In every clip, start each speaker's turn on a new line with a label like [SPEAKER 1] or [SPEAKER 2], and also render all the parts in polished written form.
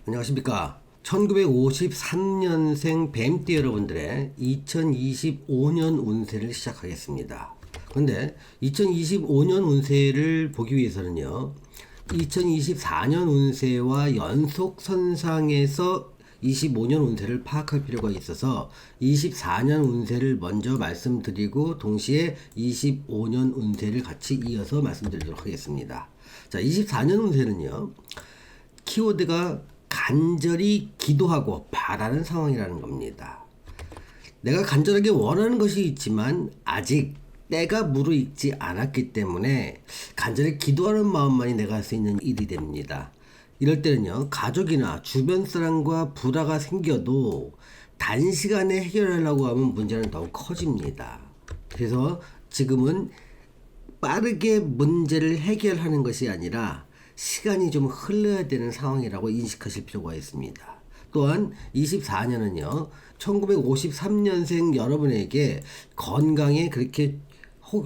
[SPEAKER 1] 안녕하십니까. 1953년생 뱀띠 여러분들의 2025년 운세를 시작하겠습니다. 근데 2025년 운세를 보기 위해서는요, 2024년 운세와 연속선상에서 25년 운세를 파악할 필요가 있어서 24년 운세를 먼저 말씀드리고 동시에 25년 운세를 같이 이어서 말씀드리도록 하겠습니다. 자, 24년 운세는요, 키워드가 간절히 기도하고 바라는 상황이라는 겁니다. 내가 간절하게 원하는 것이 있지만 아직 때가 무르익지 않았기 때문에 간절히 기도하는 마음만이 내가 할 수 있는 일이 됩니다. 이럴 때는요, 가족이나 주변 사람과 불화가 생겨도 단시간에 해결하려고 하면 문제는 더욱 커집니다. 그래서 지금은 빠르게 문제를 해결하는 것이 아니라 시간이 좀 흘러야 되는 상황이라고 인식하실 필요가 있습니다. 또한 24년은요, 1953년생 여러분에게 건강에 그렇게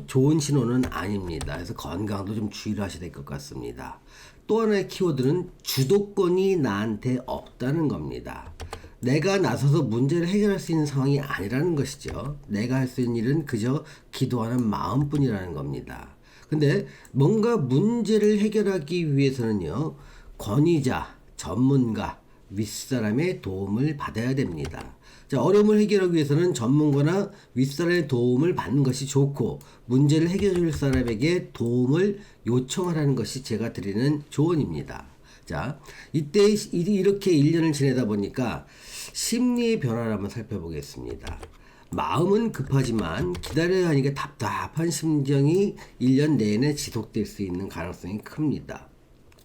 [SPEAKER 1] 좋은 신호는 아닙니다. 그래서 건강도 좀 주의를 하셔야 될 것 같습니다. 또 하나의 키워드는 주도권이 나한테 없다는 겁니다. 내가 나서서 문제를 해결할 수 있는 상황이 아니라는 것이죠. 내가 할 수 있는 일은 그저 기도하는 마음뿐이라는 겁니다. 근데 뭔가 문제를 해결하기 위해서는요, 권위자, 전문가, 윗사람의 도움을 받아야 됩니다. 자, 어려움을 해결하기 위해서는 전문가나 윗사람의 도움을 받는 것이 좋고, 문제를 해결해 줄 사람에게 도움을 요청하라는 것이 제가 드리는 조언입니다. 자, 이때 이렇게 1년을 지내다 보니까 심리의 변화를 한번 살펴보겠습니다. 마음은 급하지만 기다려야 하니까 답답한 심정이 1년 내내 지속될 수 있는 가능성이 큽니다.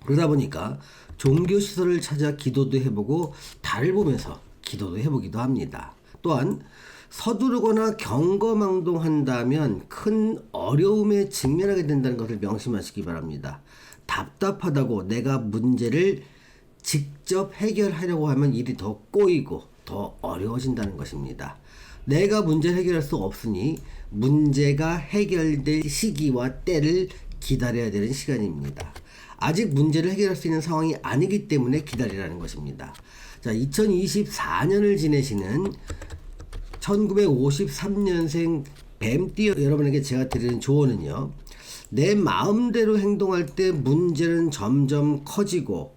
[SPEAKER 1] 그러다 보니까 종교시설을 찾아 기도도 해보고 달을 보면서 기도도 해보기도 합니다. 또한 서두르거나 경거망동한다면 큰 어려움에 직면하게 된다는 것을 명심하시기 바랍니다. 답답하다고 내가 문제를 직접 해결하려고 하면 일이 더 꼬이고 더 어려워진다는 것입니다. 내가 문제를 해결할 수 없으니 문제가 해결될 시기와 때를 기다려야 되는 시간입니다. 아직 문제를 해결할 수 있는 상황이 아니기 때문에 기다리라는 것입니다. 자, 2024년을 지내시는 1953년생 뱀띠 여러분에게 제가 드리는 조언은요, 내 마음대로 행동할 때 문제는 점점 커지고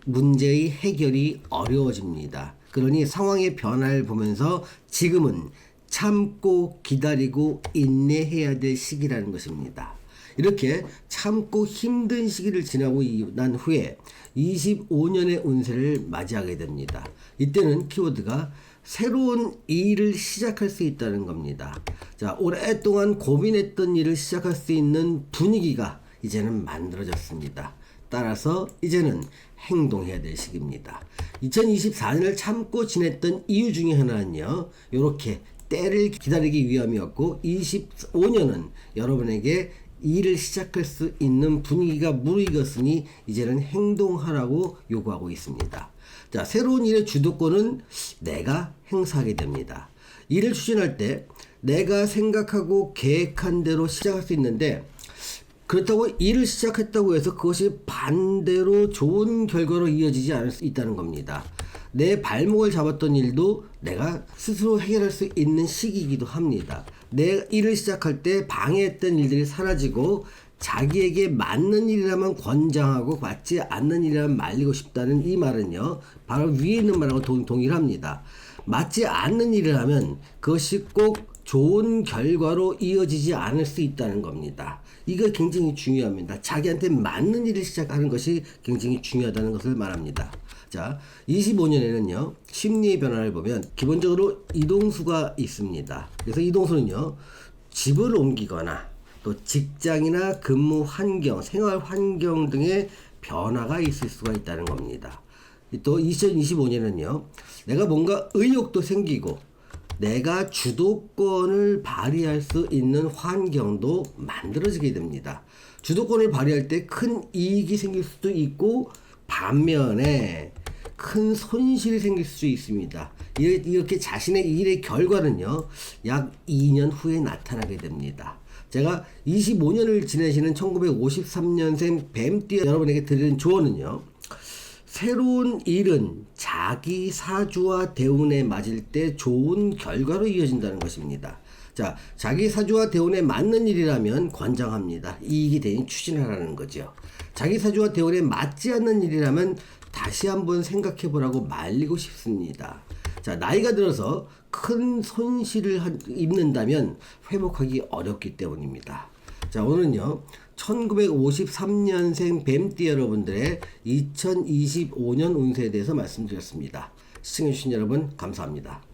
[SPEAKER 1] 문제의 해결이 어려워집니다. 그러니 상황의 변화를 보면서 지금은 참고 기다리고 인내해야 될 시기라는 것입니다. 이렇게 참고 힘든 시기를 지나고 난 후에 25년의 운세를 맞이하게 됩니다. 이때는 키워드가 새로운 일을 시작할 수 있다는 겁니다. 자, 오랫동안 고민했던 일을 시작할 수 있는 분위기가 이제는 만들어졌습니다. 따라서 이제는 행동해야 될 시기입니다. 2024년을 참고 지냈던 이유 중에 하나는요, 이렇게 때를 기다리기 위함이었고, 25년은 여러분에게 일을 시작할 수 있는 분위기가 무르익었으니 이제는 행동하라고 요구하고 있습니다. 자, 새로운 일의 주도권은 내가 행사하게 됩니다. 일을 추진할 때 내가 생각하고 계획한 대로 시작할 수 있는데, 그렇다고 일을 시작했다고 해서 그것이 반대로 좋은 결과로 이어지지 않을 수 있다는 겁니다. 내 발목을 잡았던 일도 내가 스스로 해결할 수 있는 시기이기도 합니다. 내 일을 시작할 때 방해했던 일들이 사라지고 자기에게 맞는 일이라면 권장하고 맞지 않는 일이라면 말리고 싶다는 이 말은요, 바로 위에 있는 말하고 동일합니다. 맞지 않는 일을 하면 그것이 꼭 좋은 결과로 이어지지 않을 수 있다는 겁니다. 이거 굉장히 중요합니다. 자기한테 맞는 일을 시작하는 것이 굉장히 중요하다는 것을 말합니다. 자, 25년에는요, 심리의 변화를 보면 기본적으로 이동수가 있습니다. 그래서 이동수는요, 집을 옮기거나 또 직장이나 근무 환경, 생활 환경 등의 변화가 있을 수가 있다는 겁니다. 또 2025년에는요, 내가 뭔가 의욕도 생기고 내가 주도권을 발휘할 수 있는 환경도 만들어지게 됩니다. 주도권을 발휘할 때 큰 이익이 생길 수도 있고 반면에 큰 손실이 생길 수 있습니다. 이렇게 자신의 일의 결과는요, 약 2년 후에 나타나게 됩니다. 제가 25년을 지내시는 1953년생 뱀띠 여러분에게 드리는 조언은요, 새로운 일은 자기 사주와 대운에 맞을 때 좋은 결과로 이어진다는 것입니다. 자, 자기 사주와 대운에 맞는 일이라면 관장합니다. 이익이 되니 추진하라는 거죠. 자기 사주와 대운에 맞지 않는 일이라면 다시 한번 생각해 보라고 말리고 싶습니다. 자, 나이가 들어서 큰 손실을 입는다면 회복하기 어렵기 때문입니다. 자, 오늘은요 1953년생 뱀띠 여러분들의 2025년 운세에 대해서 말씀드렸습니다. 시청해주신 여러분 감사합니다.